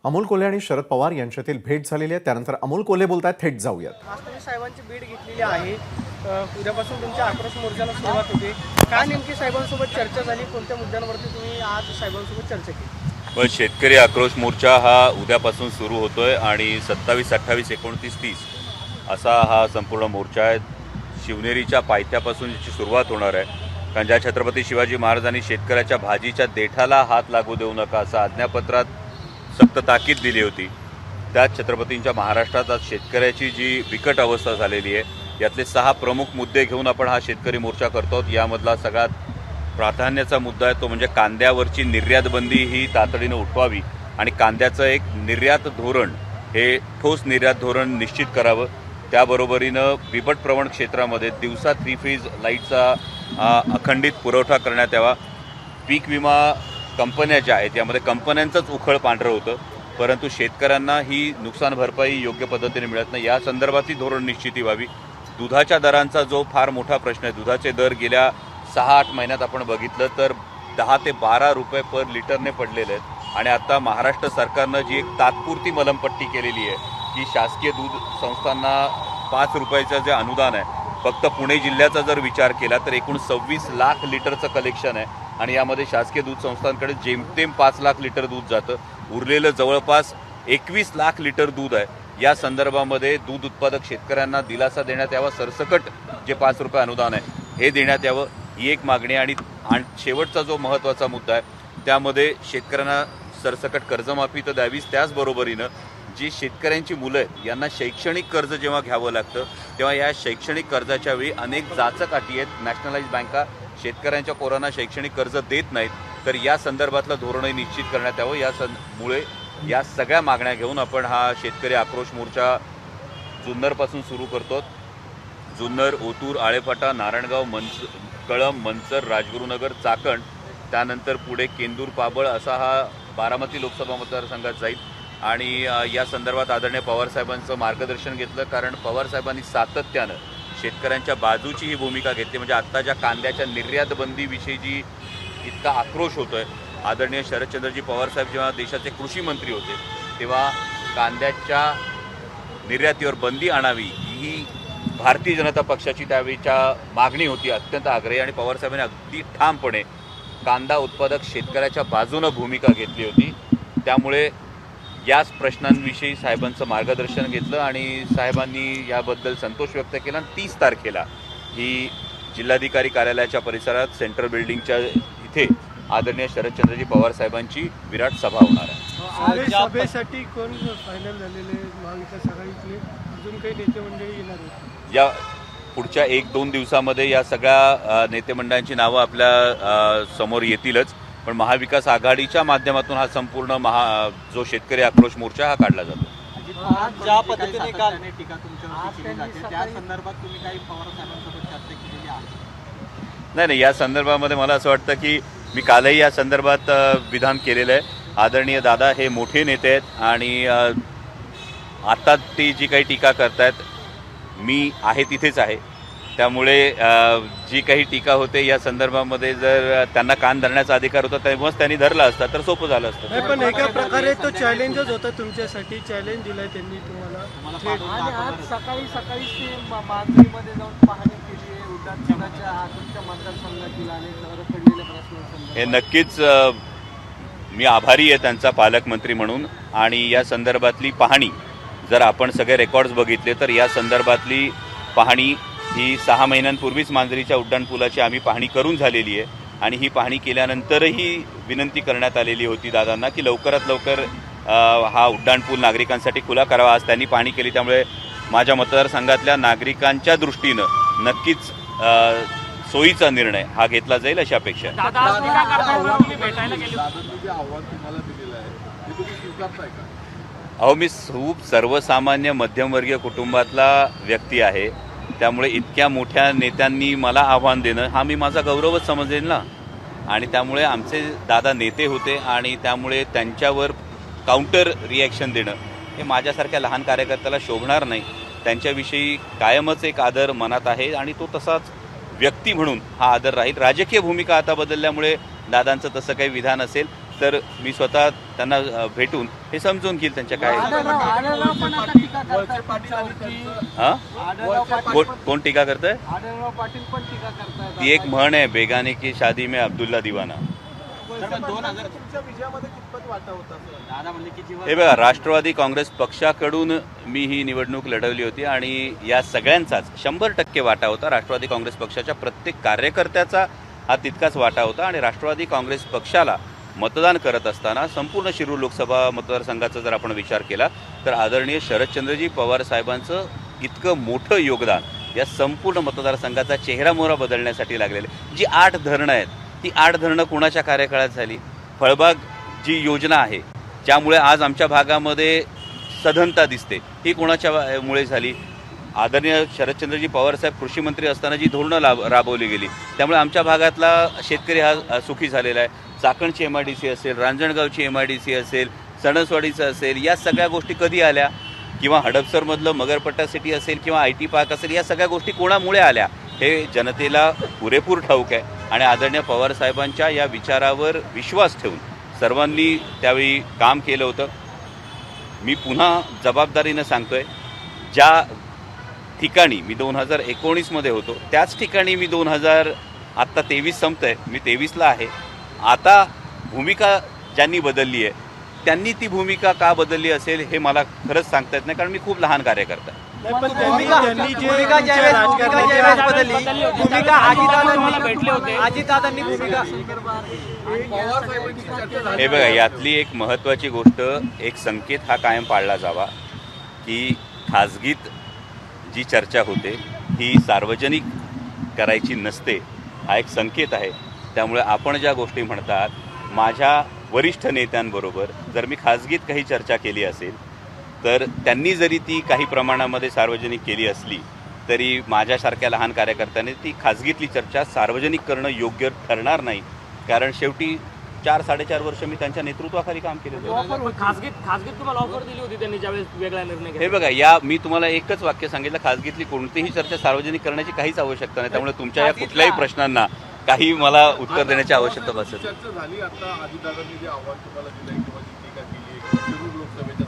अमोल कोल्हे आणि शरद पवार यांच्यातील भेट झालेली आहे. त्यानंतर अमोल कोल्हे बोलतायत, थेट जाऊयात. आज तुम्ही साहेबांची भेट घेतलेली आहे. उद्यापासून तुमच्या आक्रोश मोर्चाला सुरुवात होते. काय नेमकी साहेबांसोबत चर्चा झाली? कोणत्या मुद्द्यांवरती तुम्ही आज साहेबांसोबत चर्चा केली? पण शेतकरी आक्रोश मोर्चा हा उद्यापासून सुरू होतोय आणि 27, 28, 29, 30 असा हा संपूर्ण मोर्चा आहे. शिवनेरीच्या पायथ्यापासून याची सुरुवात होणार आहे. कारण ज्या छत्रपती शिवाजी महाराजांनी शेतकऱ्याच्या भाजीच्या देठाला हात लागू देऊ नका असं आज्ञापत्रात सक्त ताकीद दिली होती, त्याच छत्रपतींच्या महाराष्ट्रात आज शेतकऱ्याची जी बिकट अवस्था झालेली आहे, यातले 6 प्रमुख मुद्दे घेऊन आपण हा शेतकरी मोर्चा करतो. यामधला सगळ्यात प्राधान्याचा मुद्दा आहे तो म्हणजे कांद्यावरची निर्यात बंदी ही तातडीनं उठवावी आणि कांद्याचं एक निर्यात धोरण, हे ठोस निर्यात धोरण निश्चित करावं. त्याबरोबरीनं बिबट प्रवण क्षेत्रामध्ये दिवसा 3 फेज लाईटचा अखंडित पुरवठा करण्यात यावा. पीक विमा कंपन्या ज्या आहेत यामध्ये कंपन्यांचंच उखळ पांढरं होतं, परंतु शेतकऱ्यांना ही नुकसान भरपाई योग्य पद्धतीने मिळत नाही. या संदर्भातली धोरण निश्चिती व्हावी. दुधाच्या दरांचा जो फार मोठा प्रश्न आहे, दुधाचे दर गेल्या 6-8 महिन्यात आपण बघितलं तर 10 ते 12 रुपये पर लिटरने पडलेले आहेत. आणि आता महाराष्ट्र सरकारनं जी एक तात्पुरती मलमपट्टी केलेली आहे की शासकीय दूध संस्थांना 5 रुपयाचं जे अनुदान आहे, फक्त पुणे जिल्ह्याचा जर विचार केला तर एकूण 26 लाख लिटरचं कलेक्शन आहे आणि यामध्ये शासकीय दूध संस्थांकडे जेमतेम 5 लाख लिटर दूध जातं. उरलेलं जवळपास 21 लाख लिटर दूध आहे. या संदर्भामध्ये दूध उत्पादक शेतकऱ्यांना दिलासा देण्यात यावा. सरसकट जे 5 रुपये अनुदान आहे हे देण्यात यावं, ही एक मागणी. आणि शेवटचा जो महत्त्वाचा मुद्दा आहे त्यामध्ये शेतकऱ्यांना सरसकट कर्जमाफी तर द्यावीच, त्याचबरोबरीनं जी शेतकऱ्यांची मुलं आहेत यांना शैक्षणिक कर्ज जेव्हा घ्यावं लागतं तेव्हा या शैक्षणिक कर्जाच्या वेळी अनेक जाचक अटी आहेत. नॅशनलाइज बँका शेतकऱ्यांच्या पोरांना शैक्षणिक कर्ज देत नाहीत, तर या संदर्भातलं धोरणही निश्चित करण्यात यावं. मुळे या सगळ्या मागण्या घेऊन आपण हा शेतकरी आक्रोश मोर्चा जुन्नरपासून सुरू करतो. जुन्नर, ओतूर, आळेफाटा, नारायणगाव, कळंब, मंचर, राजगुरुनगर, चाकण, त्यानंतर पुढे केंदूर, पाबळ असा हा बारामती लोकसभा मतदारसंघात जाईल. आणि या संदर्भात आदरणीय पवारसाहेबांचं मार्गदर्शन घेतलं, कारण पवारसाहेबांनी सातत्यानं शेतकऱ्यांच्या बाजूची ही भूमिका घेतली. म्हणजे आत्ता ज्या कांद्याच्या निर्यात बंदीविषयी जी इतका आक्रोश होतोय, आदरणीय शरदचंद्रजी पवारसाहेब जेव्हा देशाचे कृषी मंत्री होते तेव्हा कांद्याच्या निर्यातीवर बंदी आणावी ही भारतीय जनता पक्षाची त्यावेळीच्या मागणी होती, अत्यंत आग्रही. आणि पवारसाहेबांनी अगदी ठामपणे कांदा उत्पादक शेतकऱ्याच्या बाजूनं भूमिका घेतली होती. त्यामुळे याच प्रश्नांविषयी साहेबांचं मार्गदर्शन घेतलं आणि साहेबांनी याबद्दल संतोष व्यक्त केला. 30 तारखेला ही जिल्हाधिकारी कार्यालयाच्या परिसरात सेंट्रल बिल्डिंगच्या इथे आदरणीय शरदचंद्रजी पवार साहेबांची विराट सभा होणार आहे. सभेसाठी कोण फायनल झालेले? महाविकास आघाडीतले अजून काही नेते मंडळी येणार होते? या पुढच्या 1-2 दिवसामध्ये या सगळ्या नेतेमंडळांची नावं आपल्या समोर येतीलच, पण महाविकास आघाडीच्या माध्यमातून हा संपूर्ण जो शेतकरी आक्रोश मोर्चा हा काढला जातो. ज्या पद्धतीने काल टीका तुमच्यावरती केली जाते त्या संदर्भात तुम्ही काही पवार साहेबांसोबत चर्चा केलेली आहे? नाही, या संदर्भामध्ये मला असं वाटतं की मी कालही या संदर्भात विधान केलेलं आहे. आदरणीय दादा हे मोठे नेते आहेत आणि आता ती जी काही टीका करतायत मी आहे तिथेच आहे. त्यामुळे जी काही टीका होते या संदर्भामध्ये जर त्यांना कान धरण्याचा अधिकार होता तेव्हाच त्यांनी धरला असता तर सोपं झालं असतं. पण एका प्रकारे तो चॅलेंजच होता तुमच्यासाठी. चॅलेंज दिलाय त्यांनी तुम्हाला. आणि आज सकाळी मांजरीमध्ये जाऊन पाहणी केली आहे उड्डाणपुलाच्या तुमच्या मतदारसंघातील अनेक रखडलेल्या प्रश्न. हे नक्कीच मी आभारी आहे त्यांचा पालकमंत्री म्हणून. आणि या संदर्भातली पाहणी जर आपण सगळे रेकॉर्ड्स बघितले तर या संदर्भातली पाहणी ही 6 महिन्यांपूर्वीच मांजरीच्या उड्डाणपुलाची आम्ही पाहणी करून झालेली आहे. आणि ही पाहणी केल्यानंतरही विनंती करण्यात आलेली होती दादांना की लवकरात लवकर हा उड्डाणपूल नागरिकांसाठी खुला करावा. आज त्यांनी पाहणी केली, त्यामुळे माझ्या मतदारसंघातल्या नागरिकांच्या दृष्टीनं नक्कीच सोयीचा निर्णय हा घेतला जाईल अशी अपेक्षा आहे. अहो, मी खूप सर्वसामान्य मध्यमवर्गीय कुटुंबातला व्यक्ती आहे, त्यामुळे इतक्या मोठ्या नेत्यांनी मला आव्हान देणं हा मी माझा गौरवच समजेल ना. आणि त्यामुळे आमचे दादा नेते होते आणि त्यामुळे त्यांच्यावर काउंटर रिॲक्शन देणं हे माझ्यासारख्या लहान कार्यकर्त्याला शोभणार नाही. त्यांच्याविषयी कायमच एक आदर मनात आहे आणि तो तसाच व्यक्ती म्हणून हा आदर राहील. राजकीय भूमिका आता बदलल्यामुळे दादांचं तसं काही विधान असेल तर मी स्वतः त्यांना भेटून हे समजून घेईल त्यांच्या काय आढळराव पण आता टीका करतायत तुमच्यावरती. हां आढळराव पाटील कोण टीका करतंय? आढळराव पाटील पण टीका करतायत. ती एक म्हण आहे, बेगाने की शादी में अब्दुल्ला दिवाना. तुमच्या विजयामध्ये कितपत वाटा होता? दादा म्हणले की हे बघा, राष्ट्रवादी काँग्रेस पक्षाकडून मी ही निवडणूक लढवली होती आणि या सगळ्यांचाच 100% वाटा होता. राष्ट्रवादी काँग्रेस पक्षाच्या प्रत्येक कार्यकर्त्याचा हा तितकाच वाटा होता आणि राष्ट्रवादी काँग्रेस पक्षाला मतदान करत असताना संपूर्ण शिरूर लोकसभा मतदारसंघाचा जर आपण विचार केला तर आदरणीय शरदचंद्रजी पवार साहेबांचं इतकं मोठं योगदान या संपूर्ण मतदारसंघाचा चेहरामोहरा बदलण्यासाठी लागलेले. जी 8 धरणं आहेत, ती 8 धरणं कोणाच्या कार्यकाळात झाली? फळबाग जी योजना आहे, ज्यामुळे आज आमच्या भागामध्ये सधनता दिसते, ही कोणाच्या मुळे झाली? आदरणीय शरदचंद्रजी पवारसाहेब कृषी मंत्री असताना जी धोरणं राबवली गेली, त्यामुळे आमच्या भागातला शेतकरी हा सुखी झालेला आहे. चाकणची MIDC असेल, रांजणगावची MIDC असेल, सणसवाडीचं असेल, या सगळ्या गोष्टी कधी आल्या? किंवा हडपसरमधलं मगरपट्टा सिटी असेल किंवा IT पार्क असेल, या सगळ्या गोष्टी कोणामुळे आल्या हे जनतेला पुरेपूर ठाऊक आहे. आणि आदरणीय पवारसाहेबांच्या या विचारावर विश्वास ठेवून सर्वांनी त्यावेळी काम केलं होतं. मी पुन्हा जबाबदारीनं सांगतोय, ज्या ठिकाणी मी 2019मध्ये होतो त्याच ठिकाणी मी आत्ता 23 संपतंय, मी 23ला आहे. आता भूमिका ज्यांनी बदलली आहे त्यांनी ती भूमिका का बदलली असेल हे मला खरंच सांगता येत नाही, कारण मी खूप लहान कार्यकर्ता आहे. हे बघा, यातली एक महत्त्वाची गोष्ट, एक संकेत हा कायम पाळला जावा की खाजगीत जी चर्चा होते ही सार्वजनिक करायची नसते, हा एक संकेत आहे. त्यामुळे आपण ज्या गोष्टी म्हणतात, माझ्या वरिष्ठ नेत्यांबरोबर जर मी खाजगीत काही चर्चा केली असेल तर त्यांनी जरी ती काही प्रमाणामध्ये सार्वजनिक केली असली तरी माझ्यासारख्या लहान कार्यकर्त्याने ती खाजगीतली चर्चा सार्वजनिक करणं योग्य ठरणार नाही, कारण शेवटी 4-4.5 वर्ष मी त्यांच्या नेतृत्वाखाली काम केलं होतं. खासगीत तुम्हाला ऑफर दिली होती त्यांनी ज्यावेळेस वेगळा निर्णय घेतला. हे बघा, मी तुम्हाला एकच वाक्य सांगितलं, खाजगीतली कोणतीही चर्चा सार्वजनिक करण्याची काहीच आवश्यकता नाही. त्यामुळे तुमच्या या कुठल्याही प्रश्नांना काही मला उत्तर देण्याची आवश्यकता भासत नाही.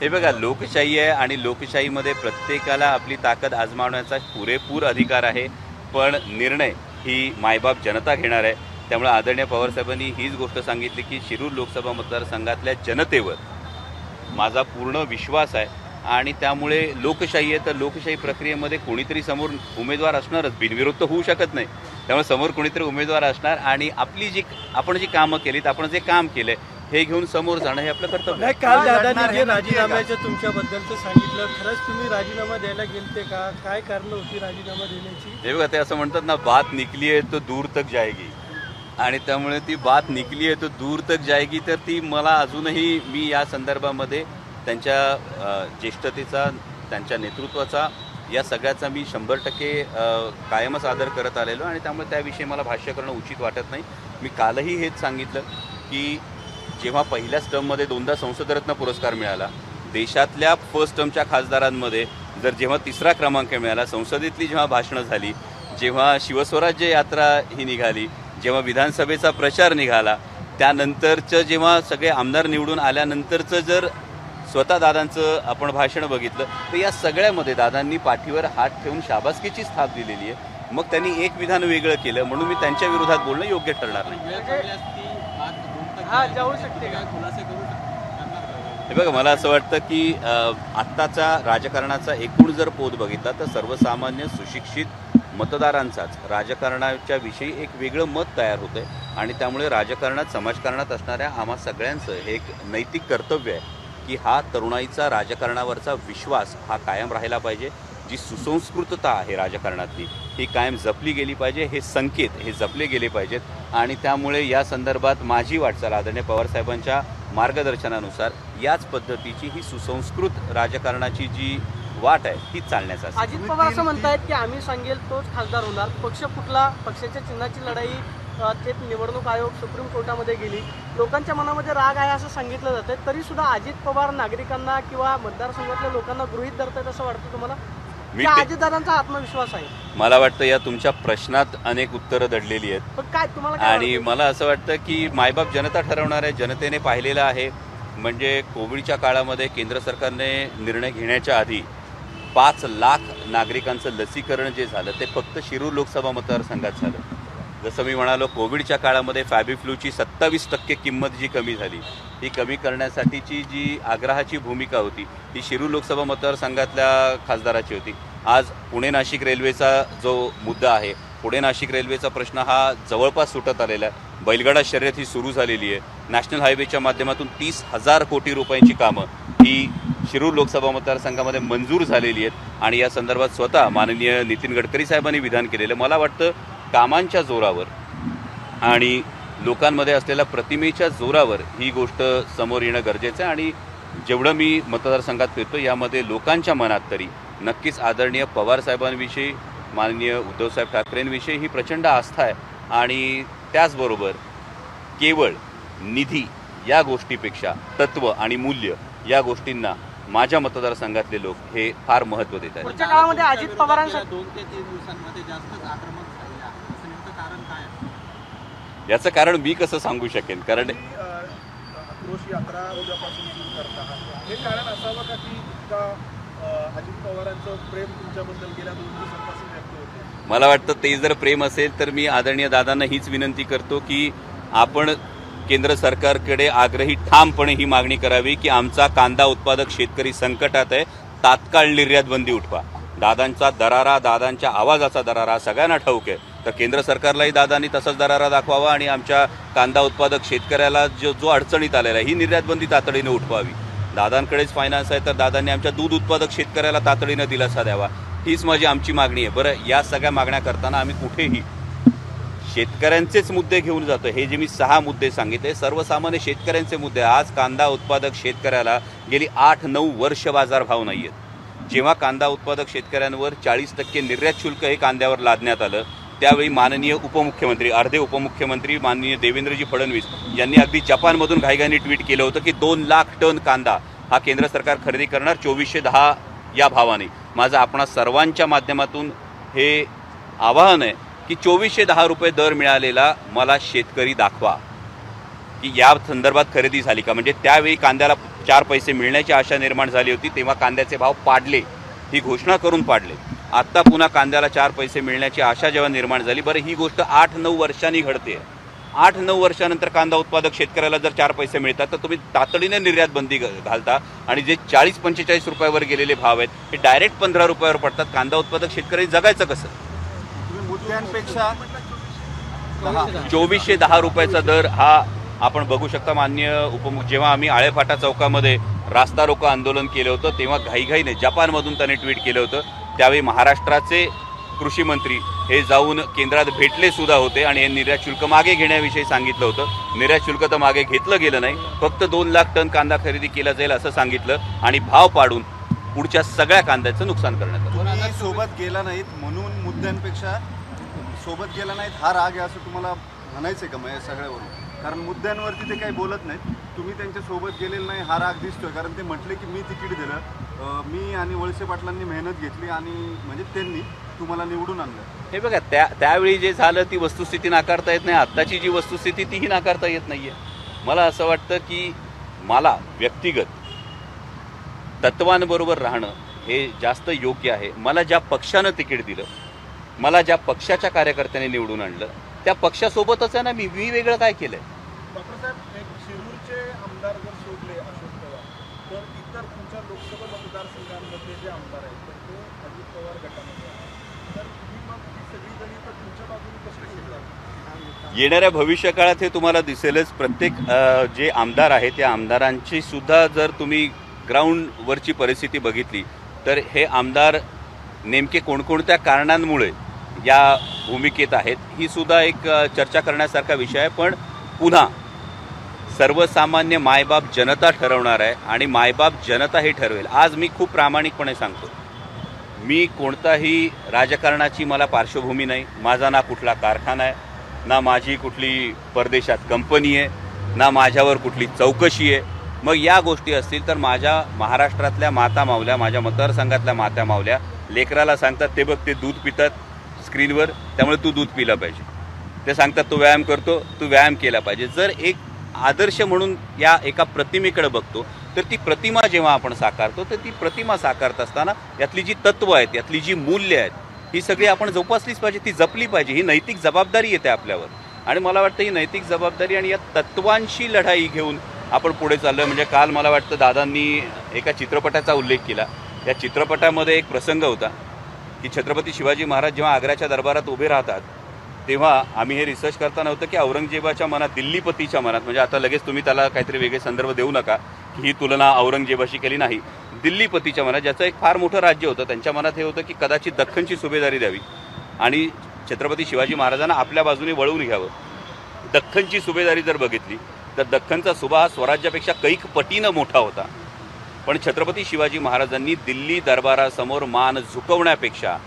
हे बघा, लोकशाही आहे आणि लोकशाहीमध्ये प्रत्येकाला आपली ताकद आजमावण्याचा पुरेपूर अधिकार आहे, पण निर्णय ही मायबाप जनता घेणार आहे. त्यामुळे आदरणीय पवारसाहेबांनी हीच गोष्ट सांगितली की शिरूर लोकसभा मतदारसंघातल्या जनतेवर माझा पूर्ण विश्वास आहे आणि त्यामुळे लोकशाही आहे, तर लोकशाही प्रक्रियेमध्ये कोणीतरी समोर उमेदवार असणारच, बिनविरोध तर होऊ शकत नाही. त्यामुळे समोर कोणीतरी उमेदवार असणार आणि आपण जी कामं केलीत, आपण जे काम केलंय हे घेऊन समोर जाणं हे आपलं कर्तव्य आहे. काल दादांनी जे राजीनाम्याचं तुमच्याबद्दलचं सांगितलं, खरंच तुम्ही राजीनामा द्यायला गेलते का? काय कारण होती राजीनामा देण्याची? हे बघा, ते असं म्हणतात ना, बात निकली आहे तो दूर तक जाएगी, आणि त्यामुळे ती बात निकली आहे तो दूर तक जाएगी. तर ती मला अजूनही, मी या संदर्भामध्ये त्यांच्या ज्येष्ठतेचा, त्यांच्या नेतृत्वाचा, या सगळ्याचा मी 100% कायमच आदर करत आलेलो आणि त्यामुळे त्याविषयी मला भाष्य करणं उचित वाटत नाही. मी कालही हेच सांगितलं की जेव्हा पहिल्याच टर्ममध्ये 2दा संसदरत्न पुरस्कार मिळाला, देशातल्या फर्स्ट टर्मच्या खासदारांमध्ये जेव्हा 3रा क्रमांक मिळाला, संसदेतली जेव्हा भाषणं झाली, जेव्हा शिवस्वराज्य यात्रा ही निघाली, जेव्हा विधानसभेचा प्रचार निघाला, त्यानंतरचं जेव्हा सगळे आमदार निवडून आल्यानंतरचं जर स्वतः दादांचं आपण भाषण बघितलं तर या सगळ्यामध्ये दादांनी पाठीवर हात ठेवून शाबासकीची थाप दिलेली आहे. मग त्यांनी एक विधान वेगळं केलं म्हणून मी त्यांच्या विरोधात बोलणं योग्य ठरणार नाही. हे बघा, मला असं वाटतं की आत्ताचा राजकारणाचा एकूण जर पोत बघितला तर सर्वसामान्य सुशिक्षित मतदारांचाच राजकारणाच्या विषयी एक वेगळं मत तयार होतं आहे आणि त्यामुळे राजकारणात, समाजकारणात असणाऱ्या आम्हा सगळ्यांचं हे एक नैतिक कर्तव्य आहे की हा तरुणाईचा राजकारणावरचा विश्वास हा कायम राहिला पाहिजे. जी सुसंस्कृतता आहे राजकारणातली ही कायम जपली गेली पाहिजे, हे संकेत हे जपले गेले पाहिजेत आणि त्यामुळे या संदर्भात माझी वाटचाल आदरणीय पवारसाहेबांच्या मार्गदर्शनानुसार याच पद्धतीची ही सुसंस्कृत राजकारणाची जी वाट आहे ती चालण्याचा. अजित पवार असं म्हणतायत की आम्ही सांगेल तोच खासदार होणार, पक्ष कुठला, पक्षाच्या चिन्हाची लढाई थेट निवडणूक आयोग सुप्रीम कोर्टामध्ये गेली, लोकांच्या मनामध्ये राग आहे असं सांगितलं जातं. तरी सुद्धा अजित पवार नागरिकांना किंवा मतदारसंघातल्या लोकांना गृहीत धरतात असं वाटतं तुम्हाला? मी का ते- अजितदादांचा आत्मविश्वास आहे? मला वाटतं या तुमच्या प्रश्नात अनेक उत्तरं दडलेली आहेत पण काय तुम्हाला काय आणि वाटतं? मला असं वाटतं की मायबाप जनता ठरवणार आहे. जनतेने पाहिलेलं आहे. म्हणजे कोविडच्या काळामध्ये केंद्र सरकारने निर्णय घेण्याच्या आधी 5 लाख नागरिकांचं लसीकरण जे झालं ते फक्त शिरूर लोकसभा मतदारसंघात झालं. जसं मी म्हणालो, कोविडच्या काळामध्ये फॅबिफ्लूची 27% किंमत जी कमी झाली, ती कमी करण्यासाठीची जी आग्रहाची भूमिका होती ती शिरूर लोकसभा मतदारसंघातल्या खासदाराची होती. आज पुणे नाशिक रेल्वेचा जो मुद्दा आहे, पुणे नाशिक रेल्वेचा प्रश्न हा जवळपास सुटत आलेला आहे. बैलगाडा शर्यत ही सुरू झालेली आहे. नॅशनल हायवेच्या माध्यमातून 30,000 कोटी रुपयांची कामं ही शिरूर लोकसभा मतदारसंघामध्ये मंजूर झालेली आहेत आणि या संदर्भात स्वतः माननीय नितीन गडकरी साहेबांनी विधान केलेलं. मला वाटतं कामांच्या जोरावर आणि लोकांमध्ये असलेल्या प्रतिमेच्या जोरावर ही गोष्ट समोर येणं गरजेचं आहे आणि जेवढं मी मतदारसंघात फिरतो यामध्ये लोकांच्या मनात तरी नक्कीच आदरणीय पवार साहेबांविषयी, माननीय उद्धवसाहेब ठाकरेंविषयी ही प्रचंड आस्था आहे आणि त्याचबरोबर केवळ निधी या गोष्टीपेक्षा तत्त्व आणि मूल्य या गोष्टींना माझ्या मतदारसंघातले लोक हे फार महत्त्व देत आहेत. पुढच्या काळामध्ये अजित पवारांसाठी 2 ते 3 दिवसांमध्ये जास्तच आक्रमक झालेला आहे. असं नेमकं कारण काय आहे? याचं कारण मी कसं सांगू शकेन, कारण आक्रोश यात्रा उद्यापासून सुरू करत आहात. हे कारण असावं का की इतका अजित पवारांचं प्रेम तुमच्याबद्दल गेल्या 2 दिवसांपासून व्यक्त होते? मला वाटतं ते जर प्रेम असेल तर मी आदरणीय दादांना हीच विनंती करतो की आपण केंद्र सरकारकडे आग्रही ठामपणे ही मागणी करावी की आमचा कांदा उत्पादक शेतकरी संकटात आहे, तात्काळ निर्यात बंदी उठवा. दादांचा दरारा, दादांच्या आवाजाचा दरारा सगळ्यांना ठाऊक आहे. तर केंद्र सरकारलाही दादांनी तसाच दरारा दाखवावा आणि आमच्या कांदा उत्पादक शेतकऱ्याला जो अडचणीत आलेला आहे ही निर्यात बंदी तातडीने उठवावी. दादांकडेच फायनान्स आहे तर दादांनी आमच्या दूध उत्पादक शेतकऱ्याला तातडीनं दिलासा द्यावा. हीच आमची मागणी आहे. बरं, या सगळ्या मागण्या करताना आम्ही कुठेही शेतकऱ्यांचेच मुद्दे घेऊन जातो. हे जे मी 6 मुद्दे सांगितले सर्वसामान्य शेतकऱ्यांचे मुद्दे. आज कांदा उत्पादक शेतकऱ्याला गेली 8-9 वर्ष बाजारभाव नाही आहेत. जेव्हा कांदा उत्पादक शेतकऱ्यांवर 40% निर्यात शुल्क हे कांद्यावर लादण्यात आलं त्यावेळी माननीय उपमुख्यमंत्री, अर्धे उपमुख्यमंत्री माननीय देवेंद्रजी फडणवीस यांनी अगदी जपानमधून घाईघाईने ट्विट केलं होतं की 2 लाख टन कांदा हा केंद्र सरकार खरेदी करणार 2410 या भावाने. माझं आपणा सर्वांच्या माध्यमातून हे आवाहन आहे की 2410 रुपये दर मिळालेला मला शेतकरी दाखवा की या संदर्भात खरेदी झाली का. म्हणजे त्यावेळी कांद्याला 4 पैसे मिळण्याची आशा निर्माण झाली होती तेव्हा कांद्याचे भाव पाडले, ही घोषणा करून पाडले. आत्ता पुन्हा कांद्याला 4 पैसे मिळण्याची आशा जेव्हा निर्माण झाली, बरं ही गोष्ट 8-9 वर्षांनी घडते. 8-9 वर्षानंतर कांदा उत्पादक शेतकऱ्याला जर 4 पैसे मिळतात तर तुम्ही तातडीने निर्यात बंदी घालता आणि जे 40-45 रुपयावर गेलेले भाव आहेत हे डायरेक्ट 15 रुपयावर पडतात. कांदा उत्पादक शेतकरी जगायचं कसं? तुम्ही मुद्द्यांपेक्षा 2410 रुपयाचा दर हा आपण बघू शकता. माननीय जेव्हा आम्ही आळेफाटा चौकामध्ये रास्ता रोको आंदोलन केलं होतं तेव्हा घाईघाईने जपानमधून त्याने ट्विट केलं होतं. त्यावेळी महाराष्ट्राचे कृषी मंत्री हे जाऊन केंद्रात भेटले सुद्धा होते आणि हे निर्यात शुल्क मागे घेण्याविषयी सांगितलं होतं. निर्यात शुल्क तर मागे घेतलं गेलं नाही, फक्त 2 लाख टन कांदा खरेदी केला जाईल असं सांगितलं आणि भाव पाडून पुढच्या सगळ्या कांद्याचं नुकसान करण्यात आलं. तुम्ही सोबत गेला नाहीत म्हणून मुद्द्यांपेक्षा सोबत गेला नाहीत हा राग आहे असं तुम्हाला म्हणायचं आहे का मग या सगळ्यावरून? कारण मुद्द्यांवरती ते काही बोलत नाहीत, तुम्ही त्यांच्या सोबत गेलेलं नाही हा राग दिसतोय. कारण ते म्हटले की मी तिकीट दिलं, मी आणि वळसे पाटलांनी मेहनत घेतली आणि म्हणजे त्यांनी तुम्हाला निवडून आणलं. हे बघा, त्यावेळी जे झालं ती वस्तुस्थिती नाकारता येत नाही. आत्ताची जी वस्तुस्थिती तीही नाकारता येत नाहीये. मला असं वाटतं की मला व्यक्तिगत तत्वांबरोबर राहणं हे जास्त योग्य आहे. मला ज्या पक्षानं तिकीट दिलं, मला ज्या पक्षाच्या कार्यकर्त्यांनी निवडून आणलं त्या पक्षासोबतच आहे ना. मी वेगळं काय केलंय? डॉक्टर साहेब, एक शिरूरचे आमदार जर सोडले अशोक पवार तर इतर तुमच्या लोकसभा मतदारसंघांमध्ये जे आमदार आहेत तर ते अजित पवार गटामध्ये आहेत. तर तुम्ही मग ही सगळी गणित तुमच्या बाजूने कशी घेतला? येणाऱ्या भविष्यकाळात हे तुम्हाला दिसेलच. प्रत्येक जे आमदार आहेत त्या आमदारांची सुद्धा जर तुम्ही ग्राउंडवरची परिस्थिती बघितली तर हे आमदार नेमके कोणकोणत्या कारणांमुळे या भूमिकेत आहेत ही सुद्धा एक चर्चा करण्यासारखा विषय आहे. पण पुन्हा सर्वसामान्य मायबाप जनता ठरवणार आहे आणि मायबाप जनता हे ठरवेल. आज मी खूप प्रामाणिकपणे सांगतो, मी कोणताही राजकारणाची मला पार्श्वभूमी नाही. माझा ना कुठला कारखाना आहे, ना माझी कुठली परदेशात कंपनी आहे, ना माझ्यावर कुठली चौकशी आहे. मग या गोष्टी असतील तर माझ्या महाराष्ट्रातल्या माता मावल्या, माझ्या मतदारसंघातल्या माता मावल्या लेकराला सांगतात ते बघ ते दूध पितात स्क्रीनवर, त्यामुळे तू दूध पिलं पाहिजे. ते सांगतात तो व्यायाम करतो, तू व्यायाम केला पाहिजे. जर एक आदर्श म्हणून या एका प्रतिमेकडे बघतो, तर ती प्रतिमा जेव्हा आपण साकारतो, तर ती प्रतिमा साकारत असताना यातली जी तत्त्व आहेत, यातली जी मूल्य आहेत, ही सगळी आपण जोपासलीच पाहिजे, ती जपली पाहिजे. ही नैतिक जबाबदारी येते आपल्यावर. आणि मला वाटतं ही नैतिक जबाबदारी आणि या तत्त्वांशी लढाई घेऊन आपण पुढे चाललो. म्हणजे काल मला वाटतं दादांनी एका चित्रपटाचा उल्लेख केला. या चित्रपटामध्ये एक प्रसंग होता की छत्रपती शिवाजी महाराज जेव्हा आग्र्याच्या दरबारात उभे राहतात, तेव्हा आम्ही हे रिसर्च करताना होतं की औरंगजेबाच्या मनात, दिल्लीपतीच्या मनात, म्हणजे आता लगेच तुम्ही त्याला काहीतरी वेगळे संदर्भ देऊ नका की ही तुलना औरंगजेबाशी केली नाही, दिल्लीपतीच्या मनात, ज्याचं एक फार मोठं राज्य होतं, त्यांच्या मनात हे होतं की कदाचित दख्खनची सुभेदारी द्यावी आणि छत्रपती शिवाजी महाराजांना आपल्या बाजूने वळवून घ्यावं. दख्खनची सुभेदारी जर बघितली तर दख्खनचा सुभा हा स्वराज्यापेक्षा कैक पटीनं मोठा होता. पण छत्रपती शिवाजी महाराजांनी दिल्ली दरबारासमोर मान झुकवण्यापेक्षा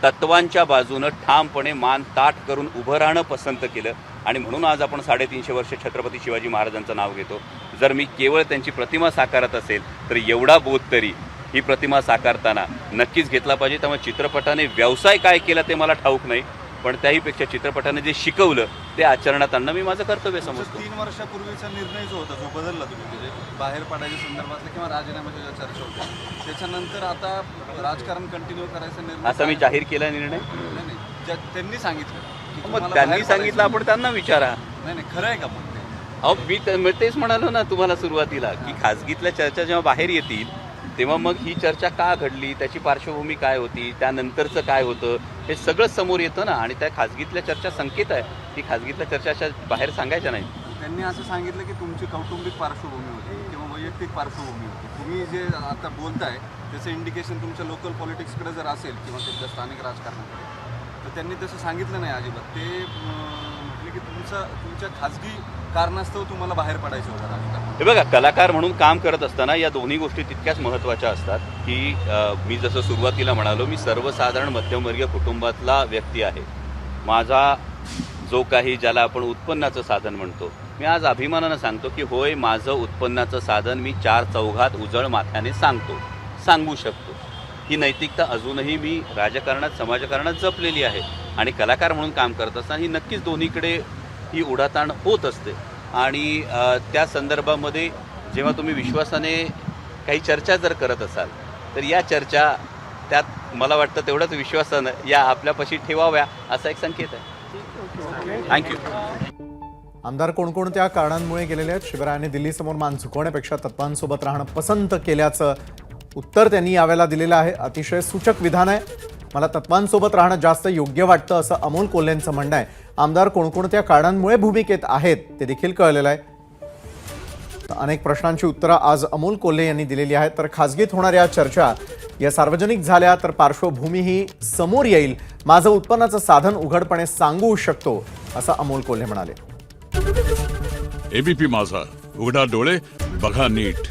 तत्वांच्या बाजूनं ठामपणे मान ताठ करून उभं राहणं पसंत केलं. आणि म्हणून आज आपण 350 वर्ष छत्रपती शिवाजी महाराजांचं नाव घेतो. जर मी केवळ त्यांची प्रतिमा साकारत असेल तर एवढा बोध तरी ही प्रतिमा साकारताना नक्कीच घेतला पाहिजे. त्यामुळे चित्रपटाने व्यवसाय काय केला ते मला ठाऊक नाही, पण त्याहीपेक्षा चित्रपटाने जे शिकवलं ते आचरणात आणणं मी माझं कर्तव्य समजतो. 3 वर्षापूर्वीचा निर्णय जो होता, जो बदलला तुम्ही, म्हणजे बाहेर पडायच्या संदर्भातला किंवा राजीनाम्याच्या ज्या चर्चा होत्या, त्याच्यानंतर आता राजकारण कंटिन्यू करायचा निर्णय असा मी जाहीर केला निर्णय नाही, त्यांनी सांगितलं की मग तुम्हाला त्यांनी बाहेर सांगितलं, आपण त्यांना विचारा. नाही खरं आहे का मग ते? अहो मी तेच म्हणालो ना तुम्हाला सुरुवातीला की खाजगीतल्या चर्चा जेव्हा बाहेर येतील तेव्हा मग ही चर्चा का घडली, त्याची पार्श्वभूमी काय होती, त्यानंतरचं काय होतं, हे सगळं समोर येतं ना. आणि त्या खाजगीतल्या चर्चा संकेत आहे की खाजगीतल्या चर्चा अशा बाहेर सांगायच्या नाही. त्यांनी असं सांगितलं की तुमची कौटुंबिक पार्श्वभूमी होती किंवा वैयक्तिक पार्श्वभूमी होती. तुम्ही जे आता बोलताय त्याचं इंडिकेशन तुमच्या लोकल पॉलिटिक्सकडे जर असेल किंवा तिथल्या स्थानिक राजकारणाकडे, तर त्यांनी तसं सांगितलं नाही अजिबात. ते म्हटले की तुमच्या खाजगी कारणास्तव तुम्हाला बाहेर पडायचं होतं राजकारण. हे बघा, कलाकार म्हणून काम करत असताना या दोन्ही गोष्टी तितक्याच महत्त्वाच्या असतात की मी जसं सुरुवातीला म्हणालो, मी सर्वसाधारण मध्यमवर्गीय कुटुंबातला व्यक्ती आहे. माझा जो काही ज्याला आपण उत्पन्नाचं साधन म्हणतो, मी आज अभिमानानं सांगतो की होय, माझं उत्पन्नाचं साधन मी 4 चौघात उजळ माथ्याने सांगू शकतो. ही नैतिकता अजूनही मी राजकारणात, समाजकारणात जपलेली आहे. आणि कलाकार म्हणून काम करत असताना ही नक्कीच दोन्हीकडे ही उडाताण होत असते. आणि त्या संदर्भामध्ये जेव्हा तुम्ही विश्वासाने काही चर्चा जर करत असाल तर या चर्चा त्यात मला वाटतं तेवढंच विश्वासानं या आपल्यापाशी ठेवाव्या असा एक संकेत आहे. थँक्यू. आमदार कोणकोणत्या कारणांमुळे गेलेले आहेत? शिवरायाने दिल्लीसमोर मान झुकवण्यापेक्षा तत्वांसोबत राहणं पसंत केल्याचं उत्तर त्यांनी यावेळेला दिलेलं आहे. अतिशय सूचक विधान आहे. मला तत्वांसोबत राहणं जास्त योग्य वाटतं असं अमोल कोल्हेंचं म्हणणं आहे. आमदार कोणकोणत्या कारणांमुळे भूमिकेत आहेत ते देखील कळलेलं आहे. अनेक प्रश्नांची उत्तरं आज अमोल कोल्हे यांनी दिलेली आहेत. तर खाजगीत होणाऱ्या चर्चा या सार्वजनिक झाल्या तर पार्श्वभूमी ही समोर येईल. माझं उत्पन्नाचं साधन उघडपणे सांगू शकतो असं अमोल कोल्हे म्हणाले. एबीपी माझा, उघडा डोळे बघा नीट.